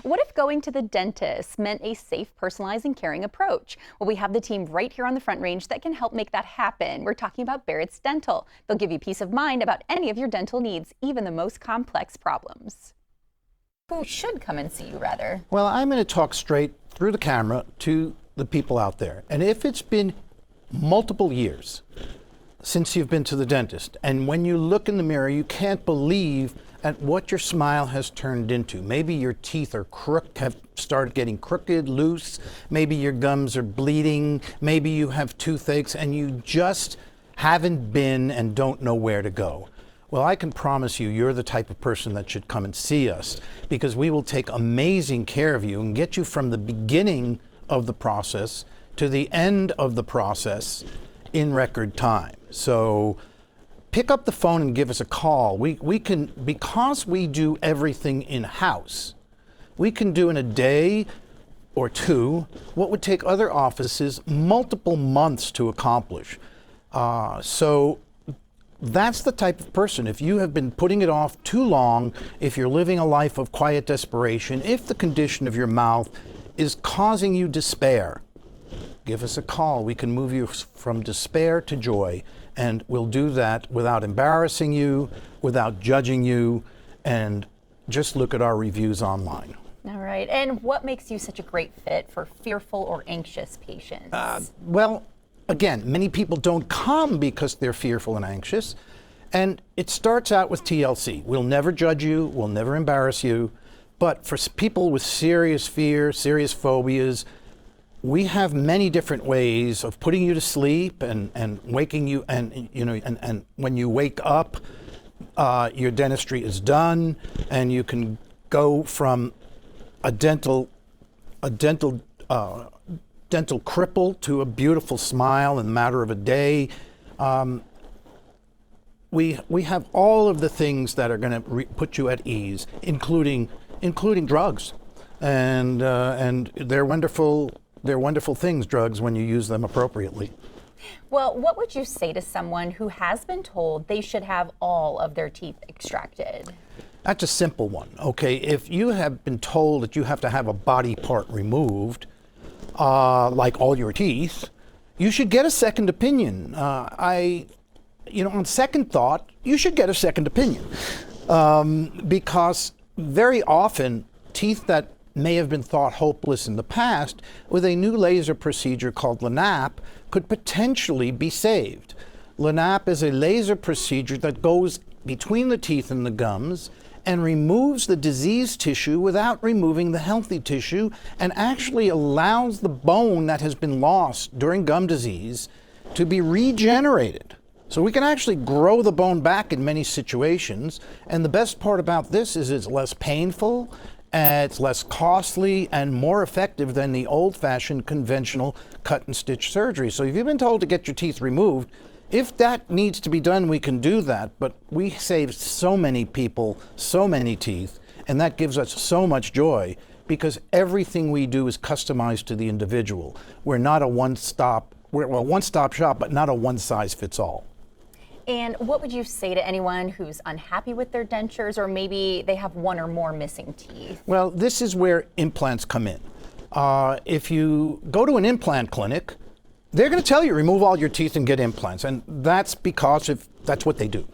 What if going to the dentist meant a safe, personalized, and caring approach? Well, we have the team right here on the Front Range that can help make that happen. We're talking about BAROTZ Dental. They'll give you peace of mind about any of your dental needs, even the most complex problems. Who should come and see you, rather? Well, I'm going to talk straight through the camera to the people out there. And if it's been multiple years since you've been to the dentist, and when you look in the mirror, you can't believe at what your smile has turned into. Maybe your teeth are have started getting crooked, loose. Maybe your gums are bleeding. Maybe you have toothaches and you just haven't been and don't know where to go. Well, I can promise you, you're the type of person that should come and see us, because we will take amazing care of you and get you from the beginning of the process to the end of the process in record time. So pick up the phone and give us a call. We can, because we do everything in-house, we can do in a day or two what would take other offices multiple months to accomplish. So that's the type of person. If you have been putting it off too long, if you're living a life of quiet desperation, if the condition of your mouth is causing you despair, give us a call. We can move you from despair to joy, and we'll do that without embarrassing you, without judging you, and just look at our reviews online. All right. And what makes you such a great fit for fearful or anxious patients? Well, again, many people don't come because they're fearful and anxious, and it starts out with TLC. We'll never judge you, we'll never embarrass you, but for people with serious fear, serious phobias, we have many different ways of putting you to sleep and waking you, and when you wake up, your dentistry is done, and you can go from a dental cripple to a beautiful smile in the matter of a day. We have all of the things that are going to put you at ease, including drugs, and they're wonderful. They're wonderful things, drugs, when you use them appropriately. Well, what would you say to someone who has been told they should have all of their teeth extracted? That's a simple one. Okay, if you have been told that you have to have a body part removed, like all your teeth, you should get a second opinion. On second thought, you should get a second opinion, because very often teeth that may have been thought hopeless in the past, with a new laser procedure called LANAP, could potentially be saved. LANAP is a laser procedure that goes between the teeth and the gums and removes the diseased tissue without removing the healthy tissue, and actually allows the bone that has been lost during gum disease to be regenerated. So we can actually grow the bone back in many situations, and the best part about this is it's less painful, it's less costly, and more effective than the old-fashioned conventional cut and stitch surgery. So if you've been told to get your teeth removed, if that needs to be done, we can do that, but we save so many people so many teeth, and that gives us so much joy, because everything we do is customized to the individual. We're not a one-stop shop, but not a one-size-fits-all. And what would you say to anyone who's unhappy with their dentures, or maybe they have one or more missing teeth? Well, this is where implants come in. If you go to an implant clinic, they're going to tell you remove all your teeth and get implants, and that's because that's what they do.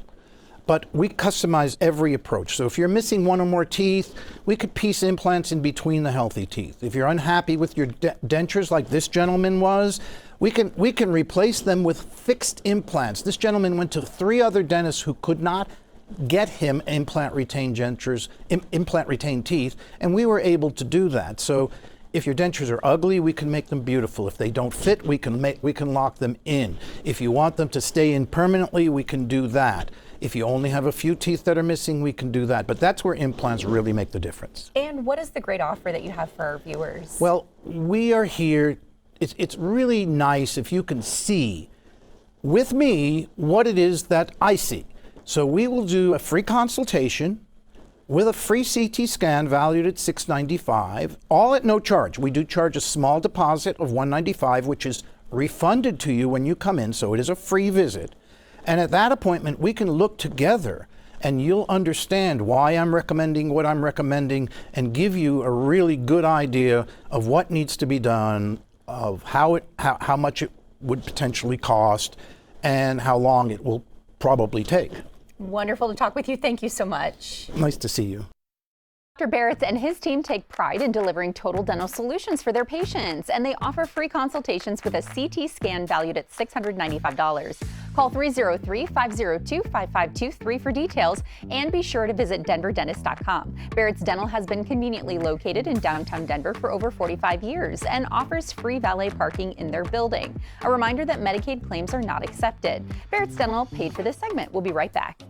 But we customize every approach. So if you're missing one or more teeth, we could piece implants in between the healthy teeth. If you're unhappy with your dentures like this gentleman was, we can replace them with fixed implants. This gentleman went to 3 other dentists who could not get him implant retained teeth, and we were able to do that. So if your dentures are ugly, we can make them beautiful. If they don't fit, we can lock them in. If you want them to stay in permanently, we can do that. If you only have a few teeth that are missing, we can do that. But that's where implants really make the difference. And what is the great offer that you have for our viewers? Well, we are here. It's really nice if you can see with me what it is that I see. So we will do a free consultation with a free CT scan valued at $695, all at no charge. We do charge a small deposit of $195, which is refunded to you when you come in, so it is a free visit. And at that appointment, we can look together and you'll understand why I'm recommending what I'm recommending and give you a really good idea of what needs to be done, of how much it would potentially cost, and how long it will probably take. Wonderful to talk with you. Thank you so much. Nice to see you. Dr. BAROTZ and his team take pride in delivering total dental solutions for their patients, and they offer free consultations with a CT scan valued at $695. Call 303-502-5523 for details, and be sure to visit denverdentist.com. BAROTZ Dental has been conveniently located in downtown Denver for over 45 years and offers free valet parking in their building. A reminder that Medicaid claims are not accepted. BAROTZ Dental paid for this segment. We'll be right back.